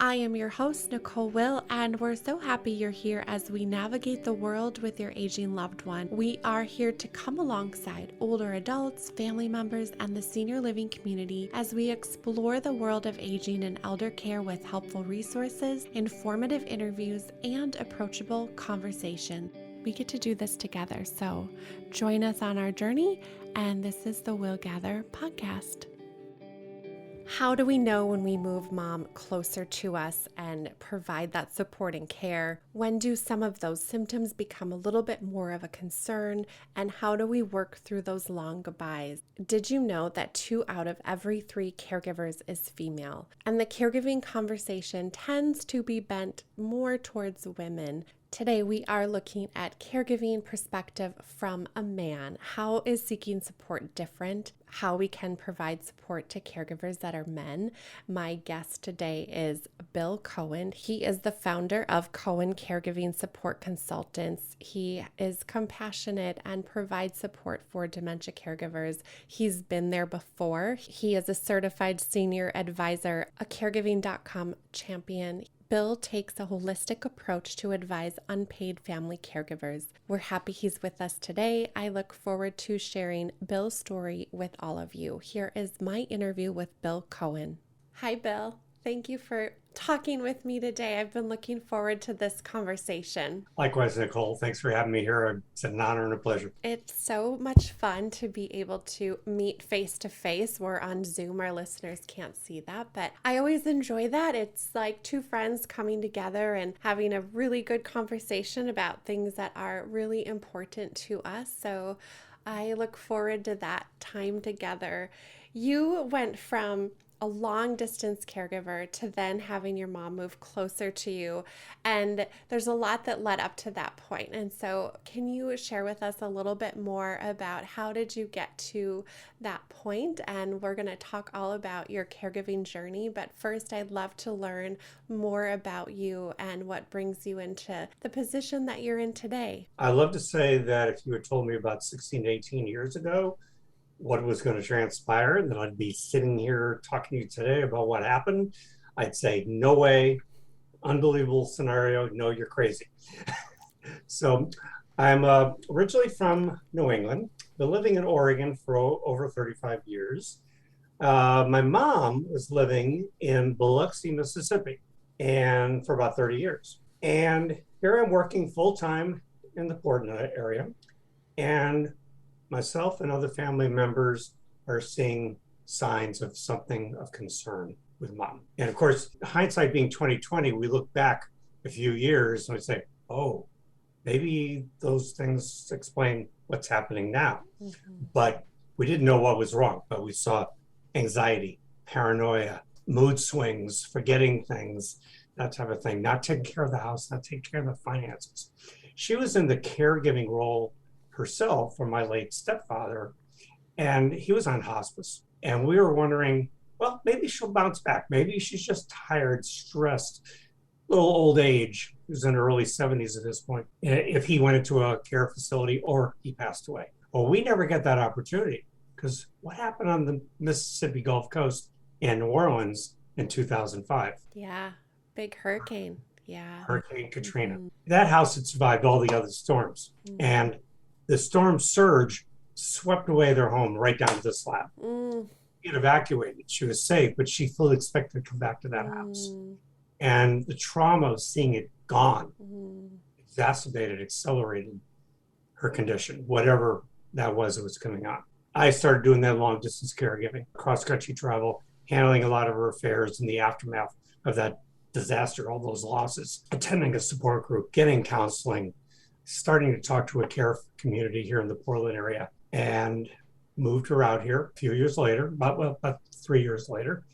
I am your host, Nicole Will, and we're so happy you're here as we navigate the world with your aging loved one. We are here to come alongside older adults, family members, and the senior living community as we explore the world of aging and elder care with helpful resources, informative interviews, and approachable conversation. We get to do this together, so join us on our journey, and this is the Will Gather podcast. How do we know when we move mom closer to us and provide that support and care? When do some of those symptoms become a little bit more of a concern? And how do we work through those long goodbyes? Did you know that 2 out of every 3 caregivers is female? And the caregiving conversation tends to be bent more towards women. Today, we are looking at caregiving perspective from a man. How is seeking support different? How we can provide support to caregivers that are men. My guest today is Bill Cohen. He is the founder of Cohen Caregiving Support Consultants. He is compassionate and provides support for dementia caregivers. He's been there before. He is a certified senior advisor, a caregiving.com champion. Bill takes a holistic approach to advise unpaid family caregivers. We're happy he's with us today. I look forward to sharing Bill's story with all of you. Here is my interview with Bill Cohen. Hi, Bill. Thank you for talking with me today. I've been looking forward to this conversation. Likewise, Nicole. Thanks for having me here. It's an honor and a pleasure. It's so much fun to be able to meet face to face. We're on Zoom. Our listeners can't see that, but I always enjoy that. It's like 2 friends coming together and having a really good conversation about things that are really important to us. So I look forward to that time together. You went from a long distance caregiver to then having your mom move closer to you. And there's a lot that led up to that point. And so can you share with us a little bit more about how did you get to that point? And we're going to talk all about your caregiving journey. But first, I'd love to learn more about you and what brings you into the position that you're in today. I love to say that if you had told me about 16 to 18 years ago what was going to transpire, and that I'd be sitting here talking to you today about what happened, I'd say, no way, unbelievable scenario, no, you're crazy. So I'm originally from New England, been living in Oregon for over 35 years. My mom was living in Biloxi, Mississippi, and for about 30 years. And here I'm working full-time in the Portland area, and myself and other family members are seeing signs of something of concern with mom. And of course, hindsight being 2020, we look back a few years and we say, oh, maybe those things explain what's happening now. Mm-hmm. But we didn't know what was wrong, but we saw anxiety, paranoia, mood swings, forgetting things, that type of thing, not taking care of the house, not taking care of the finances. She was in the caregiving role herself for my late stepfather, and he was on hospice. And we were wondering, well, maybe she'll bounce back. Maybe she's just tired, stressed, little old age. He was in her early 70s at this point, if he went into a care facility or he passed away. Well, we never get that opportunity, because what happened on the Mississippi Gulf Coast and New Orleans in 2005? Yeah, big hurricane. Yeah. Hurricane Katrina. Mm-hmm. That house had survived all the other storms. Mm-hmm. And the storm surge swept away their home right down to the slab. Get evacuated. She was safe, but she fully expected to come back to that house. And the trauma of seeing it gone exacerbated, accelerated her condition, whatever that was that was coming on. I started doing that long distance caregiving, cross-country travel, handling a lot of her affairs in the aftermath of that disaster, all those losses, attending a support group, getting counseling, starting to talk to a care community here in the Portland area, and moved her out here a few years later, about 3 years later,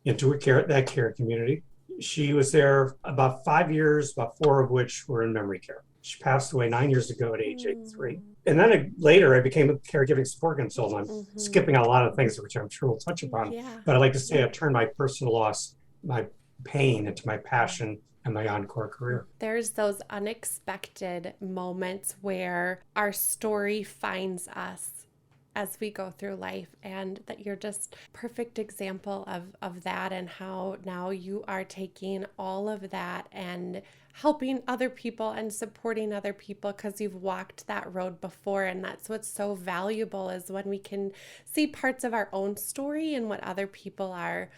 into that care community. She was there about 5 years, about 4 of which were in memory care. She passed away 9 years ago at age 83. And then later I became a caregiving support consultant. I'm skipping a lot of things which I'm sure we'll touch upon, but I like to say I turned my personal loss, my pain into my passion and my encore career. There's those unexpected moments where our story finds us as we go through life, and that you're just perfect example of that, and how now you are taking all of that and helping other people and supporting other people because you've walked that road before. And that's what's so valuable, is when we can see parts of our own story and what other people are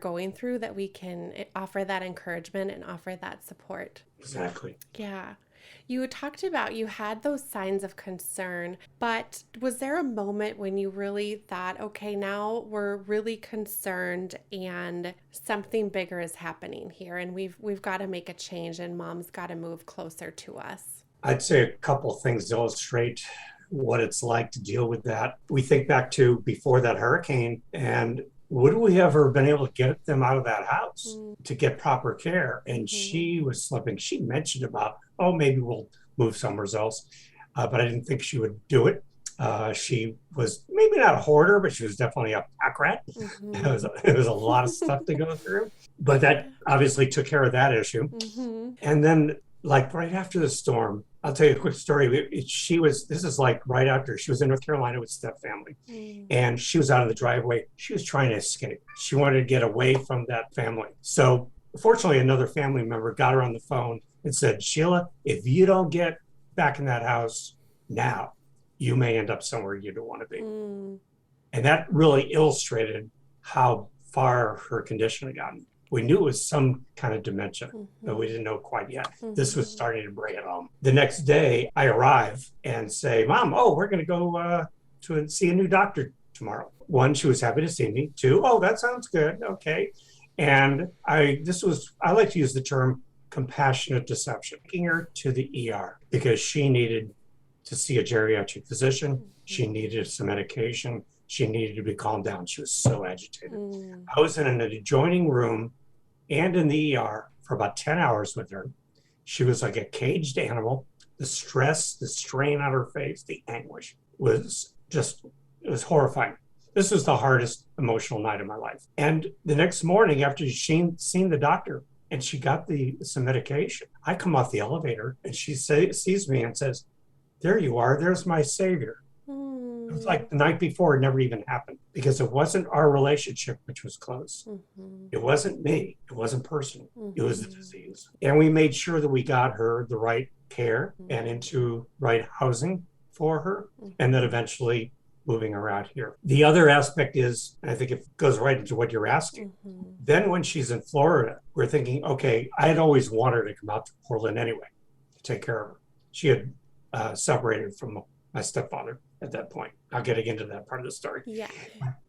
going through, that we can offer that encouragement and offer that support. Exactly. Yeah. You talked about you had those signs of concern, but was there a moment when you really thought, okay, now we're really concerned and something bigger is happening here, and we've got to make a change, and mom's got to move closer to us? I'd say a couple things to illustrate what it's like to deal with that. We think back to before that hurricane, and would we ever been able to get them out of that house to get proper care? And she was slipping. She mentioned about, oh, maybe we'll move somewhere else. But I didn't think she would do it. She was maybe not a hoarder, but she was definitely a pack rat. It was a lot of stuff to go through. But that obviously took care of that issue. And then, like right after the storm, I'll tell you a quick story. This is like right after, she was in North Carolina with step family, and she was out of the driveway. She was trying to escape. She wanted to get away from that family. So fortunately, another family member got her on the phone and said, Sheila, if you don't get back in that house now, you may end up somewhere you don't want to be. And that really illustrated how far her condition had gotten. We knew it was some kind of dementia, but we didn't know quite yet. This was starting to bring it home. The next day, I arrive and say, Mom, we're going to go to see a new doctor tomorrow. One, she was happy to see me. Two, that sounds good. Okay. And I like to use the term compassionate deception, taking her to the ER because she needed to see a geriatric physician. She needed some medication. She needed to be calmed down. She was so agitated. I was in an adjoining room and in the ER for about 10 hours with her. She was like a caged animal. The stress, the strain on her face, the anguish was it was horrifying. This was the hardest emotional night of my life. And the next morning, after she'd seen the doctor and she got some medication, I come off the elevator and she sees me and says, there you are, there's my savior. It was like the night before, it never even happened because it wasn't our relationship, which was close. It wasn't me. It wasn't personal. It was the disease. And we made sure that we got her the right care and into right housing for her, and then eventually moving her out here. The other aspect is, and I think it goes right into what you're asking. Then when she's in Florida, we're thinking, okay, I had always wanted her to come out to Portland anyway to take care of her. She had separated from my stepfather at that point. I'll get into that part of the story. Yeah.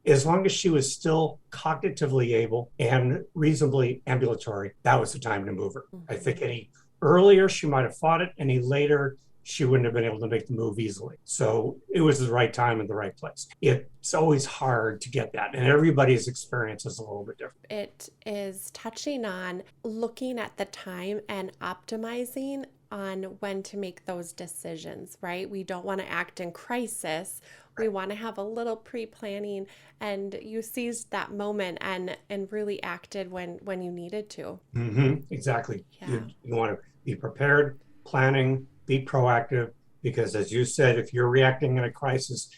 As long as she was still cognitively able and reasonably ambulatory, that was the time to move her. I think any earlier she might have fought it, any later she wouldn't have been able to make the move easily. So it was the right time and the right place. It's always hard to get that, and everybody's experience is a little bit different. It is touching on looking at the time and optimizing on when to make those decisions, right? We don't want to act in crisis. We want to have a little pre-planning, and you seized that moment and really acted when you needed to. Exactly. Yeah. You want to be prepared, planning, be proactive, because as you said, if you're reacting in a crisis,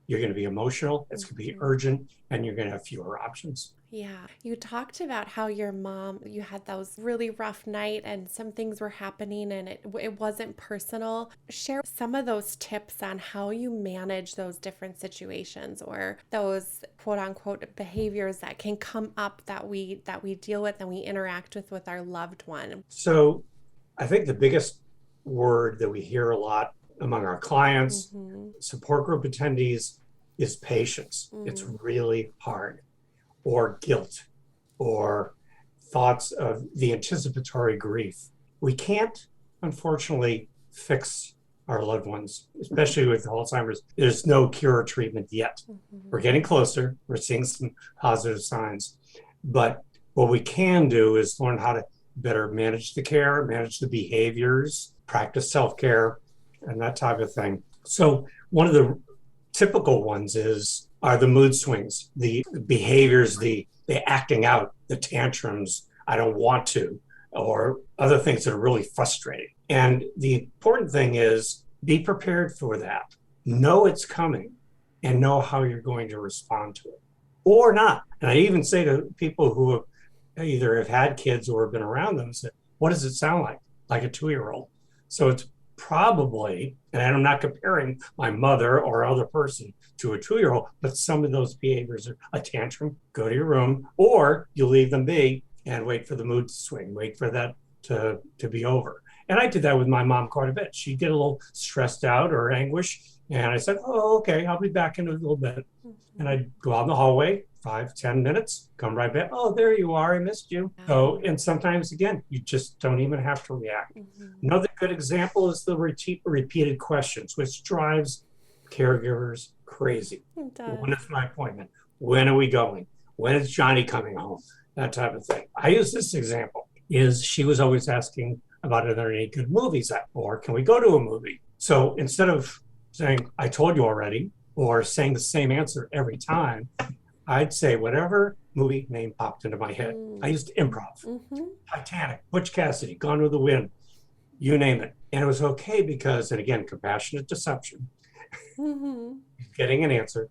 you're going to be emotional, it's going to be urgent, and you're going to have fewer options. Yeah. You talked about how your mom, you had those really rough night and some things were happening and it wasn't personal. Share some of those tips on how you manage those different situations or those quote unquote behaviors that can come up that we deal with and we interact with our loved one. So I think the biggest word that we hear a lot among our clients, support group attendees, is patience. It's really hard. Or guilt, or thoughts of the anticipatory grief. We can't, unfortunately, fix our loved ones, especially with Alzheimer's. There's no cure or treatment yet. We're getting closer. We're seeing some positive signs. But what we can do is learn how to better manage the care, manage the behaviors, practice self-care, and that type of thing. So one of the typical ones are the mood swings, the behaviors, the acting out, the tantrums, I don't want to, or other things that are really frustrating. And the important thing is be prepared for that. Know it's coming and know how you're going to respond to it or not. And I even say to people who have either have had kids or have been around them, say, what does it sound like? Like a 2-year-old. So it's probably, and I'm not comparing my mother or other person to a 2-year-old, but some of those behaviors are a tantrum, go to your room, or you leave them be and wait for the mood to swing, wait for that to be over. And I did that with my mom quite a bit. She'd get a little stressed out or anguish. And I said, oh, okay, I'll be back in a little bit. And I'd go out in the hallway, 5-10 minutes, come right back. Oh, there you are. I missed you. So, and sometimes, again, you just don't even have to react. Another good example is the repeated questions, which drives caregivers crazy. When is my appointment? When are we going? When is Johnny coming home? That type of thing. I use this example. Is she was always asking about are there any good movies at, or can we go to a movie? So instead of saying, I told you already, or saying the same answer every time, I'd say whatever movie name popped into my head. I used to improv. Titanic, Butch Cassidy, Gone with the Wind, you name it. And it was okay because, and again, compassionate deception, getting an answer,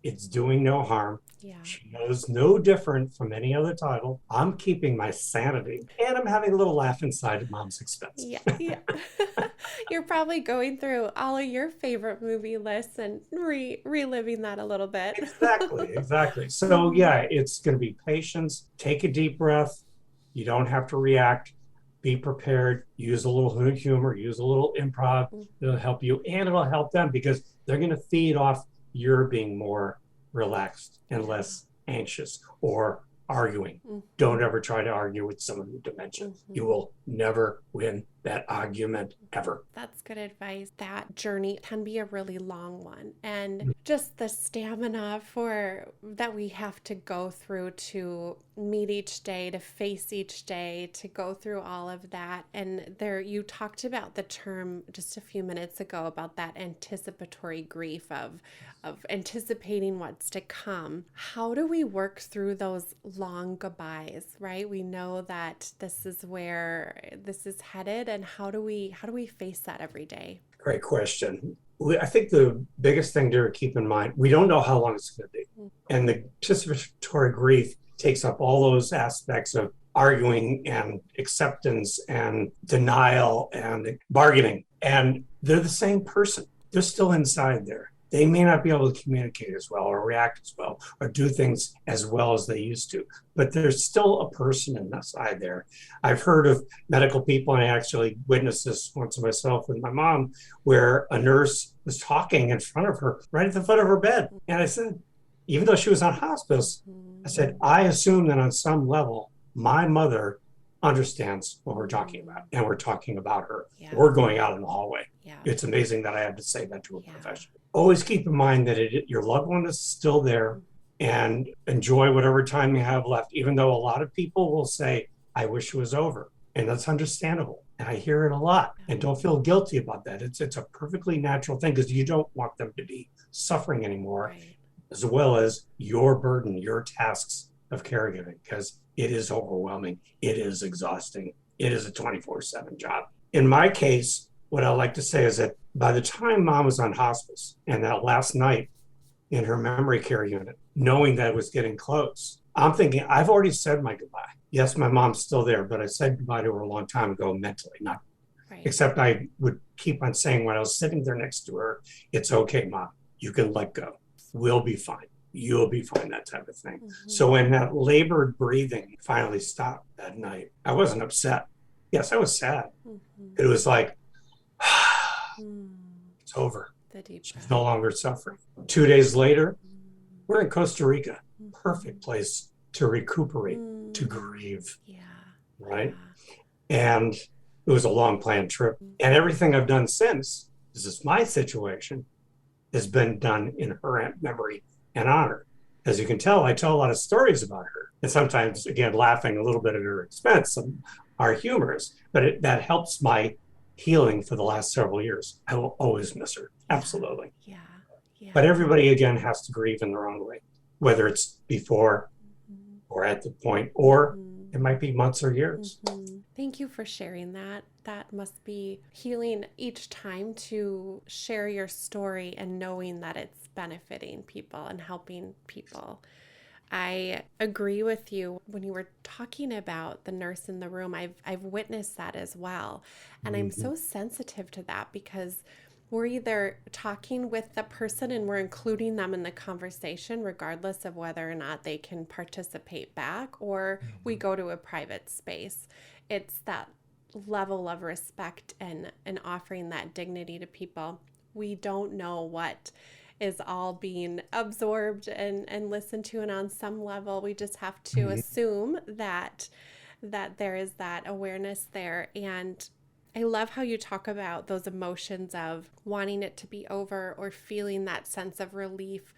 it's doing no harm. She knows no different from any other title. I'm keeping my sanity and I'm having a little laugh inside at mom's expense. You're probably going through all of your favorite movie lists and reliving that a little bit. Exactly. So yeah, it's going to be patience. Take a deep breath. You don't have to react. Be prepared. Use a little humor. Use a little improv. It'll help you and it'll help them because they're going to feed off your being more relaxed and less anxious or arguing. Don't ever try to argue with someone with dementia. You will never win that argument ever. That's good advice. That journey can be a really long one. And just the stamina that we have to go through to meet each day, to face each day, to go through all of that. And you talked about the term just a few minutes ago about that anticipatory grief of anticipating what's to come. How do we work through those long goodbyes, right? We know that this is where this is headed, and how do we face that every day? Great question. I think the biggest thing to keep in mind, we don't know how long it's going to be. And the anticipatory grief takes up all those aspects of arguing and acceptance and denial and bargaining. And they're the same person. They're still inside there. They may not be able to communicate as well or react as well or do things as well as they used to, but there's still a person inside there. I've heard of medical people, and I actually witnessed this once myself with my mom, where a nurse was talking in front of her right at the foot of her bed. And I said, even though she was on hospice, I said, I assume that on some level, my mother understands what we're talking about, and we're talking about her. We're going out in the hallway. It's amazing that I had to say that to a professional. Always keep in mind that your loved one is still there, and enjoy whatever time you have left, even though a lot of people will say, I wish it was over. And that's understandable. And I hear it a lot. And don't feel guilty about that. It's a perfectly natural thing because you don't want them to be suffering anymore, as well as your burden, your tasks of caregiving, because it is overwhelming. It is exhausting. It is a 24/7 job. In my case, what I like to say is that by the time mom was on hospice and that last night in her memory care unit, knowing that it was getting close, I'm thinking, I've already said my goodbye. Yes, my mom's still there, but I said goodbye to her a long time ago mentally, not except I would keep on saying when I was sitting there next to her, it's okay, Mom, you can let go. We'll be fine. You'll be fine, that type of thing. So when that labored breathing finally stopped that night, I wasn't upset. Yes, I was sad. It was like, it's over. She's no longer suffering. 2 days later, we're in Costa Rica. Perfect place to recuperate, to grieve. Right? And it was a long planned trip. And everything I've done since, this is my situation, has been done in her memory and honor. As you can tell, I tell a lot of stories about her. And sometimes, again, laughing a little bit at her expense, some are humorous, but that helps my healing for the last several years. I will always miss her. Absolutely. But everybody, again, has to grieve in their own way, whether it's before or at the point, or it might be months or years. Thank Thank you for sharing that. That must be healing each time to share your story and knowing that it's benefiting people and helping people. I agree with you when you were talking about the nurse in the room. I've witnessed that as well. And I'm Mhm. so sensitive to that because we're either talking with the person and we're including them in the conversation, regardless of whether or not they can participate back, or we go to a private space. It's that level of respect and offering that dignity to people. We don't know what is all being absorbed and listened to, and on some level we just have to Mhm. assume that there is that awareness there. And I love how you talk about those emotions of wanting it to be over or feeling that sense of relief.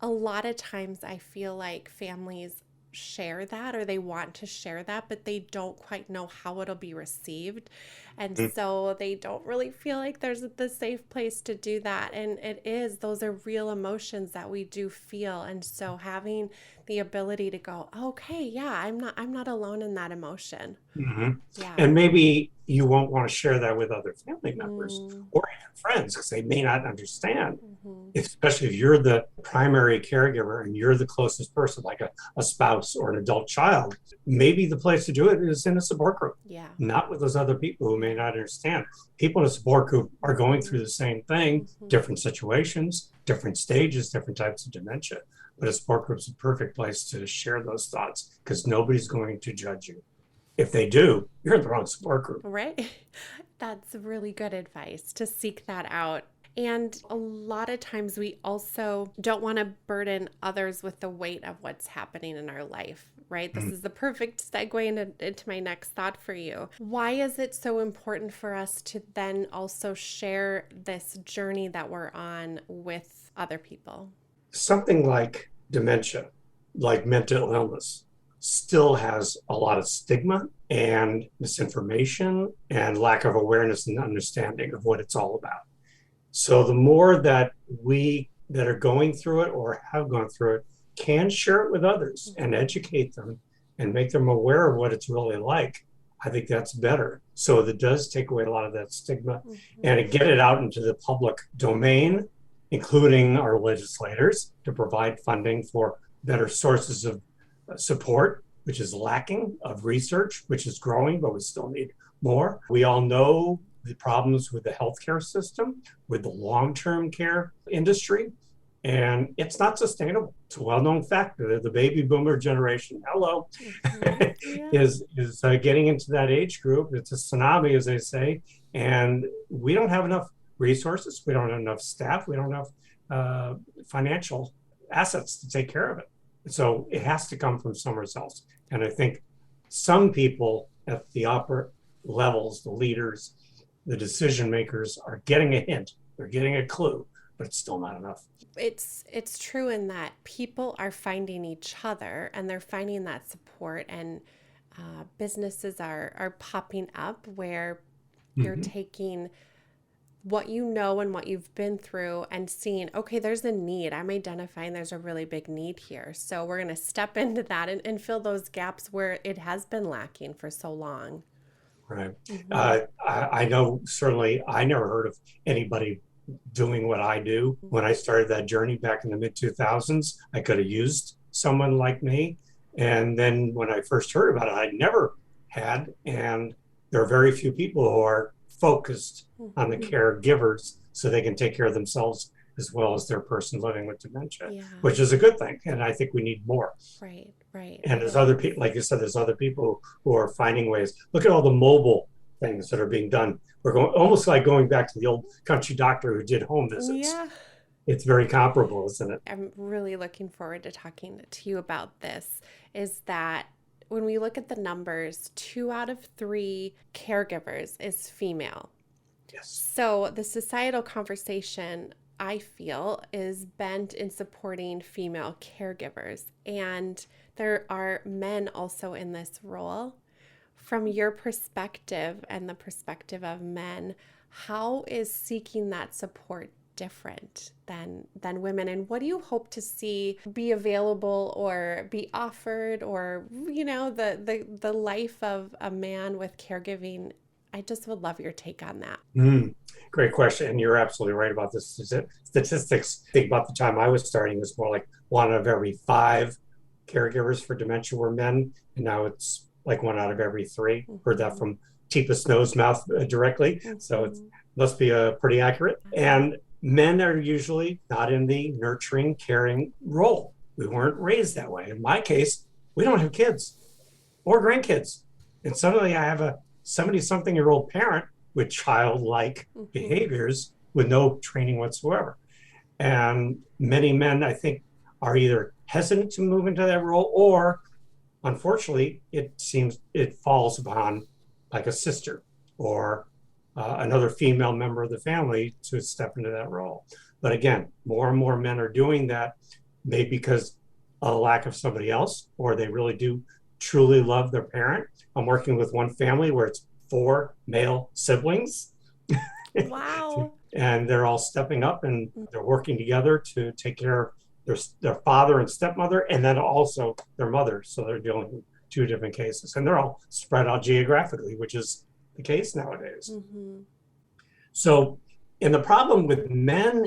A lot of times I feel like families share that, or they want to share that, but they don't quite know how it'll be received. And so they don't really feel like there's the safe place to do that. And it is, those are real emotions that we do feel. And so having the ability to go, okay, yeah, I'm not alone in that emotion. Mhm. Yeah. And maybe you won't want to share that with other family members Mm, or even friends because they may not understand, mm-hmm. especially if you're the primary caregiver and you're the closest person, like a spouse or an adult child. Maybe the place to do it is in a support group, Yeah. not with those other people who may Yeah. not understand. People in a support group are going Mm-hmm. through the same thing, Mm-hmm. different situations, different stages, different types of dementia. But a support group is a perfect place to share those thoughts because nobody's going to judge you. If they do, you're in the wrong support group. Right? That's really good advice to seek that out. And a lot of times we also don't want to burden others with the weight of what's happening in our life, right? This is the perfect segue into my next thought for you. Why is it so important for us to then also share this journey that we're on with other people? Something like dementia, like mental illness, still has a lot of stigma and misinformation and lack of awareness and understanding of what it's all about. So the more that we that are going through it or have gone through it can share it with others and Mm-hmm. educate them and make them aware of what it's really like, I think that's better. So that does take away a lot of that stigma Mm-hmm. and get it out into the public domain, including our legislators, to provide funding for better sources of support, which is lacking, of research, which is growing, but we still need more. We all know the problems with the healthcare system, with the long-term care industry, and it's not sustainable. It's a well-known fact that the baby boomer generation, hello, Mm-hmm. Yeah. is getting into that age group. It's a tsunami, as they say, and we don't have enough resources. We don't have enough staff. We don't have financial assets to take care of it. So it has to come from somewhere else. And I think some people at the upper levels, the leaders, the decision makers, are getting a hint. They're getting a clue, but it's still not enough. It's true in that people are finding each other and they're finding that support, and businesses are popping up where you're Mm-hmm. taking what you know and what you've been through and seeing, okay, there's a need. I'm identifying there's a really big need here. So we're going to step into that and fill those gaps where it has been lacking for so long. Right. Mm-hmm. I know certainly I never heard of anybody doing what I do. When I started that journey back in the mid 2000s, I could have used someone like me. And then when I first heard about it, I never had. And there are very few people who are focused on the Mm-hmm. caregivers so they can take care of themselves as well as their person living with dementia, Yeah, which is a good thing. And I think we need more. right, right. And It there's other is. people, like you said, there's other people who are finding ways. Look at all the mobile things that are being done. We're going almost like going back to the old country doctor who did home visits. Yeah. It's very comparable, isn't it? I'm really looking forward to talking to you about this, is that when we look at the numbers, 2 out of 3 caregivers is female. Yes. So the societal conversation, I feel, is bent in supporting female caregivers. And there are men also in this role. From your perspective and the perspective of men, how is seeking that support different than women? And what do you hope to see be available or be offered, or, the life of a man with caregiving? I just would love your take on that. Great question. And you're absolutely right about this. Statistics, think about the time I was starting, it was more like 1 out of every 5 caregivers for dementia were men. And now it's like 1 out of every 3. Heard that from Teepa Snow's mouth directly. So it must be pretty accurate. And men are usually not in the nurturing, caring role. We weren't raised that way. In my case, we don't have kids or grandkids. And suddenly I have a 70-something-year-old parent with childlike behaviors with no training whatsoever. And many men, I think, are either hesitant to move into that role, or unfortunately, it falls upon like a sister or another female member of the family to step into that role. But again, more and more men are doing that, maybe because of a lack of somebody else, or they really do truly love their parent. I'm working with one family where it's 4 male siblings. Wow. And they're all stepping up and they're working together to take care of their father and stepmother, and then also their mother. So they're dealing with 2 different cases, and they're all spread out geographically, which is the case nowadays. So, and the problem with men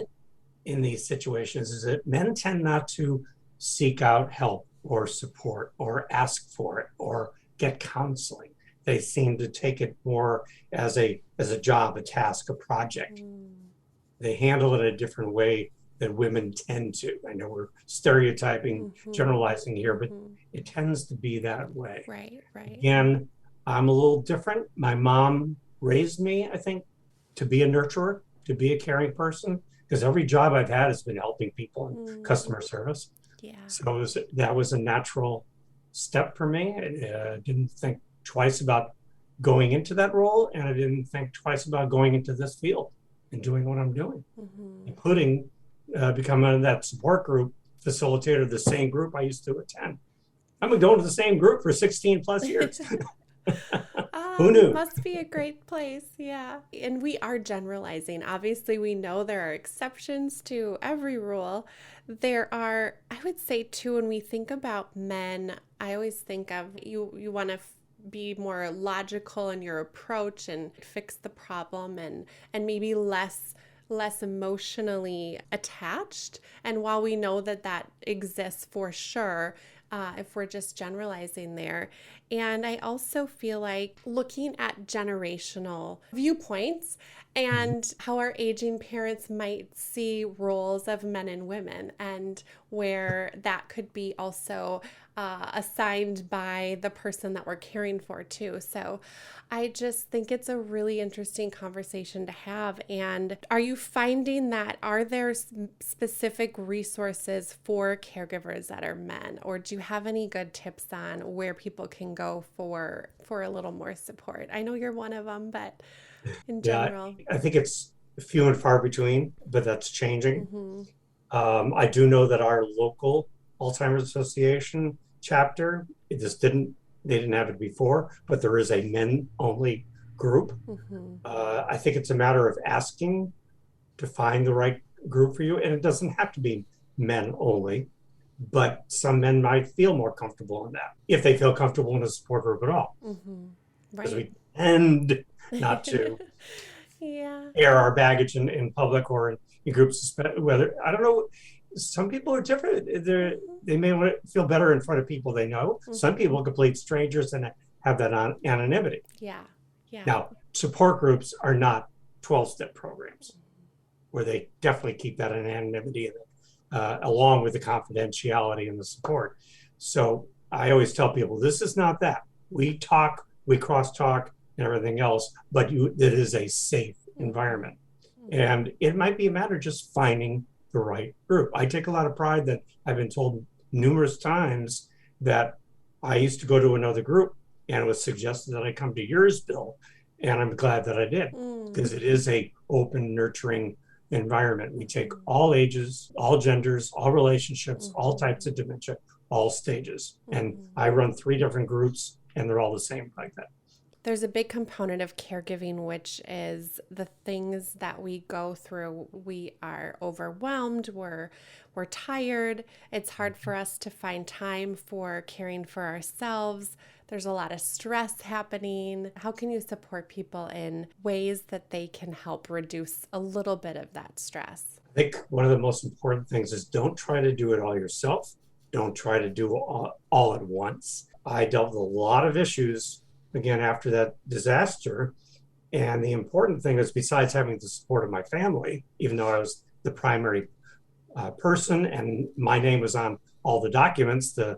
in these situations is that men tend not to seek out help or support or ask for it or get counseling. They seem to take it more as a job, a task, a project. They handle it a different way than women tend to. I know we're stereotyping, generalizing here, but it tends to be that way. Right. Again, I'm a little different. My mom raised me, I think, to be a nurturer, to be a caring person, because every job I've had has been helping people in customer service. Yeah. So that was a natural step for me. I didn't think twice about going into that role, and I didn't think twice about going into this field and doing what I'm doing, including becoming that support group facilitator of the same group I used to attend. I've been going to the same group for 16 plus years. Who knew? Must be a great place. Yeah. And we are generalizing. Obviously, we know there are exceptions to every rule. There are, I would say too, when we think about men, I always think of you want to be more logical in your approach and fix the problem and maybe less emotionally attached. And while we know that exists for sure, if we're just generalizing there. And I also feel like looking at generational viewpoints and how our aging parents might see roles of men and women, and where that could be also assigned by the person that we're caring for too. So I just think it's a really interesting conversation to have. And are you finding are there specific resources for caregivers that are men, or do you have any good tips on where people can go for a little more support? I know you're one of them, but in general. I think it's few and far between, but that's changing. I do know that our local Alzheimer's Association chapter, they didn't have it before, but there is a men-only group. I think it's a matter of asking to find the right group for you, and it doesn't have to be men only, but some men might feel more comfortable in that, if they feel comfortable in a support group at all. Because we tend not to air our baggage in public or in groups, whether, I don't know, some people are different. They may want to feel better in front of people they know. Some people, complete strangers, and have that anonymity. Yeah. Now, support groups are not 12-step programs where they definitely keep that anonymity along with the confidentiality and the support. So I always tell people, this is not that. We talk, we cross-talk and everything else, but it is a safe environment. And it might be a matter of just finding the right group. I take a lot of pride that I've been told numerous times that I used to go to another group and it was suggested that I come to yours, Bill. And I'm glad that I did, because it is a open, nurturing environment. We take all ages, all genders, all relationships, all types of dementia, all stages. And I run 3 different groups, and they're all the same like that. There's a big component of caregiving, which is the things that we go through. We are overwhelmed, we're tired. It's hard for us to find time for caring for ourselves. There's a lot of stress happening. How can you support people in ways that they can help reduce a little bit of that stress? I think one of the most important things is don't try to do it all yourself. Don't try to do all at once. I dealt with a lot of issues, again, after that disaster. And the important thing is, besides having the support of my family, even though I was the primary person and my name was on all the documents, the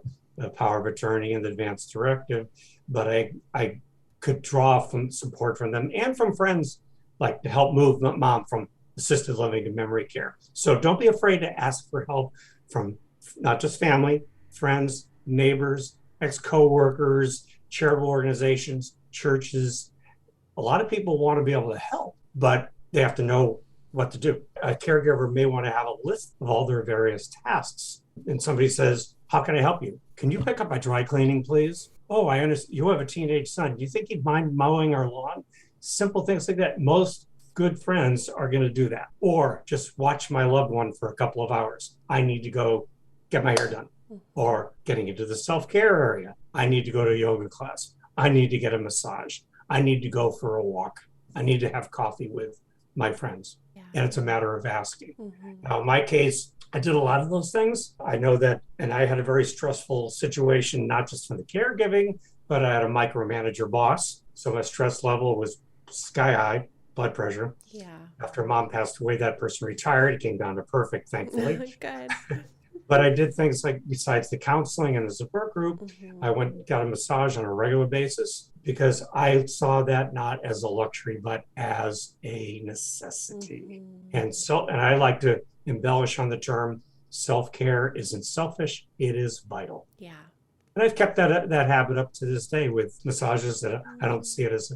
power of attorney and the advance directive, but I could draw from support from them and from friends, like to help move mom from assisted living to memory care. So don't be afraid to ask for help from not just family, friends, neighbors, ex-coworkers, charitable organizations, churches. A lot of people want to be able to help, but they have to know what to do. A caregiver may want to have a list of all their various tasks. And somebody says, how can I help you? Can you pick up my dry cleaning, please? Oh, I understand. You have a teenage son. Do you think he'd mind mowing our lawn? Simple things like that. Most good friends are going to do that. Or just watch my loved one for a couple of hours. I need to go get my hair done. Or getting into the self-care area. I need to go to a yoga class. I need to get a massage. I need to go for a walk. I need to have coffee with my friends. Yeah. And it's a matter of asking. Now, in my case, I did a lot of those things. I know that, and I had a very stressful situation, not just from the caregiving, but I had a micromanager boss. So my stress level was sky high, blood pressure. Yeah. After mom passed away, that person retired. It came down to perfect, thankfully. Good. But I did things like, besides the counseling and the support group, I got a massage on a regular basis because I saw that not as a luxury, but as a necessity. And I like to embellish on the term, self-care isn't selfish, it is vital. Yeah. And I've kept that habit up to this day with massages. That I don't see it as,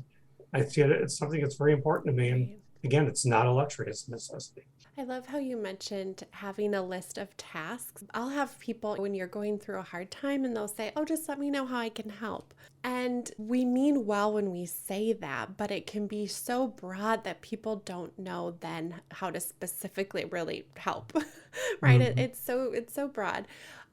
I see it as something that's very important to me. And again, it's not a luxury, it's a necessity. I love how you mentioned having a list of tasks. I'll have people when you're going through a hard time and they'll say, oh, just let me know how I can help. And we mean well when we say that, but it can be so broad that people don't know then how to specifically really help, right? It's so broad.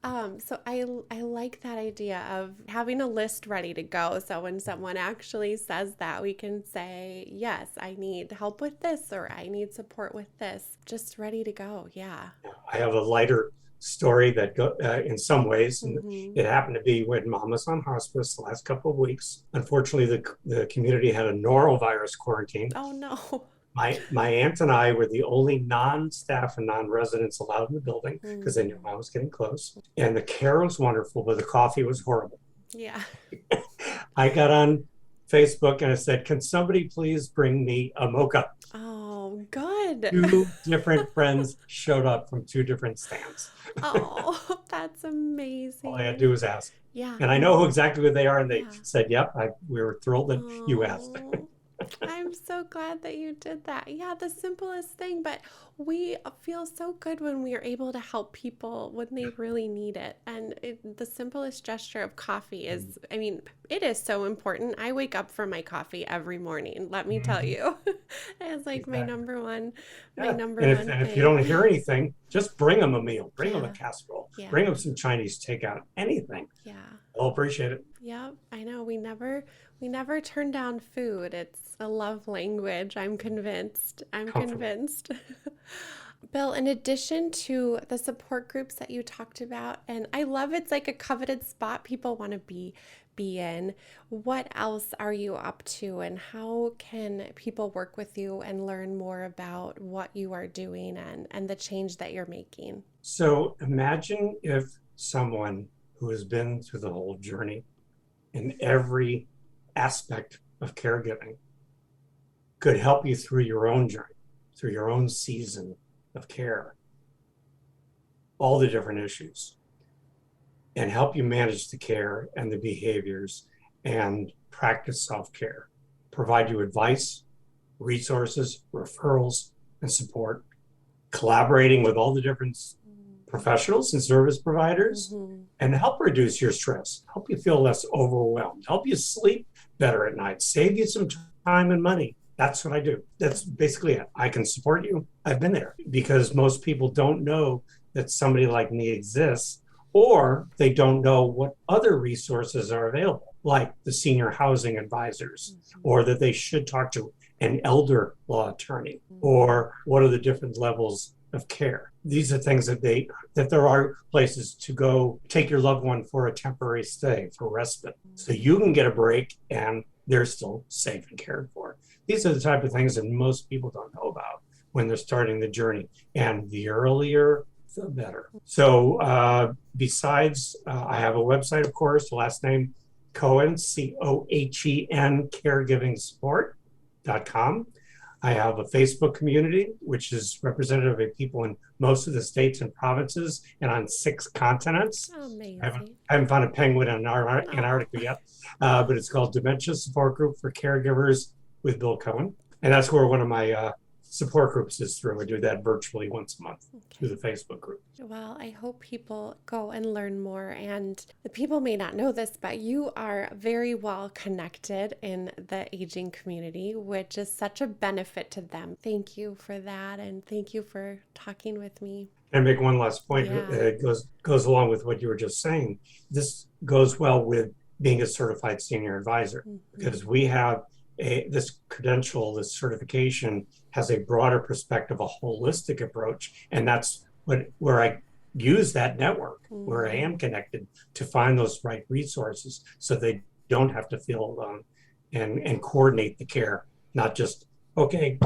So I like that idea of having a list ready to go. So when someone actually says that, we can say, yes, I need help with this, or I need support with this, just ready to go. Yeah. I have a lighter story that in some ways, and it happened to be when mom was on hospice the last couple of weeks. Unfortunately, the community had a norovirus quarantine. Oh no. My aunt and I were the only non-staff and non-residents allowed in the building because they knew I was getting close. And the care was wonderful, but the coffee was horrible. Yeah. I got on Facebook and I said, can somebody please bring me a mocha? Oh, good. 2 different friends showed up from 2 different stands. Oh, that's amazing. All I had to do was ask. Yeah. And I know exactly who they are. And they said, yep, we were thrilled that you asked. I'm so glad that you did that. Yeah, the simplest thing, but we feel so good when we are able to help people when they really need it. And the simplest gesture of coffee is, I mean, it is so important. I wake up for my coffee every morning, let me tell you. It's like my number one And thing. if you don't hear anything, just bring them a meal. Bring them a casserole. Bring them some Chinese takeout. Anything. Yeah. They'll appreciate it. Yeah, I know. We never turn down food. It's a love language. I'm convinced. Bill, in addition to the support groups that you talked about, and I love it's like a coveted spot people want to be in, what else are you up to and how can people work with you and learn more about what you are doing and the change that you're making? So imagine if someone who has been through the whole journey in every aspect of caregiving could help you through your own journey, through your own season of care, all the different issues, and help you manage the care and the behaviors and practice self-care, provide you advice, resources, referrals, and support, collaborating with all the different professionals and service providers and help reduce your stress, help you feel less overwhelmed, help you sleep better at night, save you some time and money. That's what I do. That's basically it. I can support you. I've been there because most people don't know that somebody like me exists, or they don't know what other resources are available, like the senior housing advisors, or that they should talk to an elder law attorney, or what are the different levels of care. These are things that there are places to go take your loved one for a temporary stay for respite, so you can get a break and they're still safe and cared for. These are the type of things that most people don't know about when they're starting the journey, and the earlier the better. So besides, I have a website, of course, the last name Cohen, Cohen, caregivingsupport.com. I have a Facebook community, which is representative of people in most of the states and provinces and on 6 continents. Oh, amazing. I haven't found a penguin in Antarctica yet, but it's called Dementia Support Group for Caregivers with Bill Cohen. And that's where one of my support groups is through. I do that virtually once a month through the Facebook group. Well, I hope people go and learn more. And the people may not know this, but you are very well connected in the aging community, which is such a benefit to them. Thank you for that. And thank you for talking with me. Can I make one last point? Yeah. It goes along with what you were just saying. This goes well with being a certified senior advisor, because we have this credential, this certification has a broader perspective, a holistic approach. And that's where I use that network, where I am connected to find those right resources so they don't have to feel alone, and coordinate the care. Not just, okay,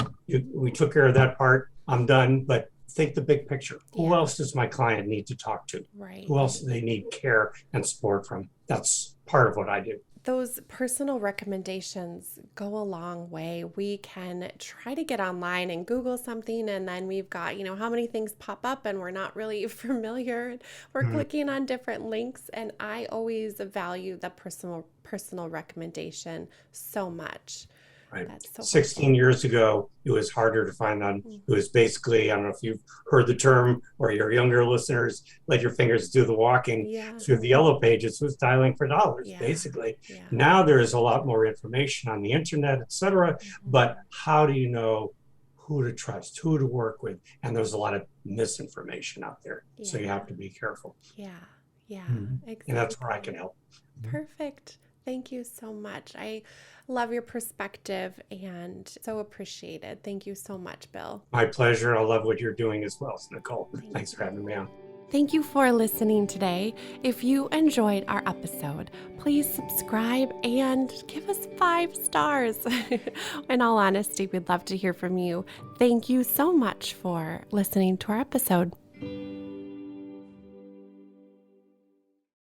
we took care of that part, I'm done, but think the big picture. Who else does my client need to talk to? Right. Who else do they need care and support from? That's part of what I do. Those personal recommendations go a long way. We can try to get online and Google something, and then we've got, how many things pop up and we're not really familiar. We're clicking on different links, and I always value the personal recommendation so much. Right. That's so 16 years ago, it was harder to find on. It was basically, I don't know if you've heard the term, or your younger listeners, let your fingers do the walking through the yellow pages. It was dialing for dollars, basically. Yeah. Now there is a lot more information on the internet, etc. But how do you know who to trust, who to work with? And there's a lot of misinformation out there. So you have to be careful. Yeah. Exactly. And that's where I can help. Perfect. Thank you so much. I love your perspective and so appreciated. Thank you so much, Bill. My pleasure. I love what you're doing as well, Nicole. Thanks for having me on. Thank you for listening today. If you enjoyed our episode, please subscribe and give us 5 stars. In all honesty, we'd love to hear from you. Thank you so much for listening to our episode.